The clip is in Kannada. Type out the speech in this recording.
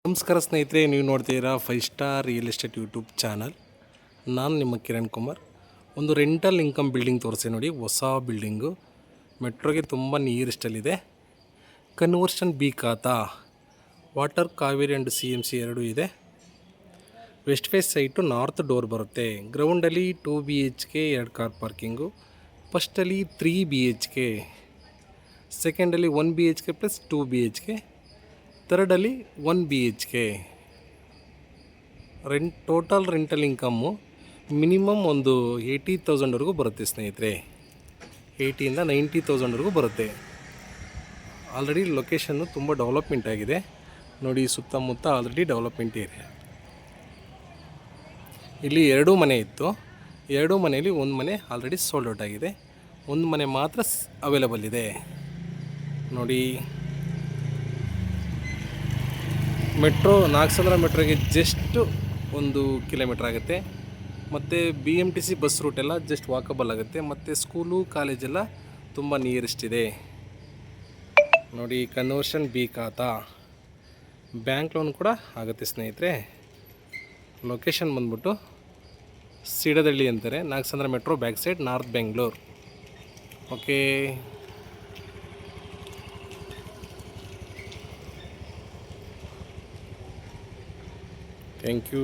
ನಮಸ್ಕಾರ ಸ್ನೇಹಿತರೆ, ನೀವು ನೋಡ್ತೀರಾ 5 star real estate YouTube channel. ನಾನು ನಿಮ್ಮ ಕಿರಣ್ ಕುಮಾರ್. ಒಂದು ರೆಂಟಲ್ ಇನ್ಕಮ್ ಬಿಲ್ಡಿಂಗ್ ತೋರಿಸಿ ನೋಡಿ. ಹೊಸ ಬಿಲ್ಡಿಂಗು, ಮೆಟ್ರೋಗೆ ತುಂಬ ನಿಯರೆಸ್ಟಲ್ಲಿದೆ. Conversion B khata, water, Cauvery and CMC ಎರಡೂ ಇದೆ. West face site, north door ಬರುತ್ತೆ. ಗ್ರೌಂಡಲ್ಲಿ 2 BHK 2 ಕಾರ್ ಪಾರ್ಕಿಂಗು. ಫಸ್ಟಲ್ಲಿ 3 BHK, ಸೆಕೆಂಡಲ್ಲಿ 1 BHK ಪ್ಲಸ್ 2 BHK, ಥರ್ಡಲ್ಲಿ 1 BHK. Total rental income minimum ಒಂದು 80,000ವರೆಗೂ ಬರುತ್ತೆ ಸ್ನೇಹಿತರೆ. 80ಇಂದ 90,000ವರೆಗೂ ಬರುತ್ತೆ. ಆಲ್ರೆಡಿ ಲೊಕೇಶನ್ನು ತುಂಬ ಡೆವಲಪ್ಮೆಂಟ್ ಆಗಿದೆ ನೋಡಿ. ಸುತ್ತಮುತ್ತ ಆಲ್ರೆಡಿ ಡೆವಲಪ್ಮೆಂಟ್ ಏರಿಯಾ. ಇಲ್ಲಿ 2 ಮನೆ ಇತ್ತು. 2 ಮನೆಯಲ್ಲಿ 1 ಮನೆ ಆಲ್ರೆಡಿ ಸೋಲ್ಡ್ ಔಟ್ ಆಗಿದೆ. 1 ಮನೆ ಮಾತ್ರ ಅವೈಲಬಲ್ ಇದೆ ನೋಡಿ. ಮೆಟ್ರೋ, ನಾಗಸಂದ್ರ ಮೆಟ್ರೋಗೆ ಜಸ್ಟ್ 1 ಕಿಲೋಮೀಟ್ರ್ ಆಗುತ್ತೆ. ಮತ್ತು BMTC ಬಸ್ ರೂಟ್ ಎಲ್ಲ ಜಸ್ಟ್ ವಾಕಬಲ್ ಆಗುತ್ತೆ. ಮತ್ತು ಸ್ಕೂಲು, ಕಾಲೇಜೆಲ್ಲ ತುಂಬ ನಿಯರೆಸ್ಟ್ ಇದೆ ನೋಡಿ. Conversion B khata, bank loan ಕೂಡ ಆಗುತ್ತೆ ಸ್ನೇಹಿತರೆ. ಲೊಕೇಶನ್ ಬಂದ್ಬಿಟ್ಟು ಸಿಡದಳ್ಳಿ ಅಂತಾರೆ, Nagasandra metro back side, north Bengaluru. Okay, thank you.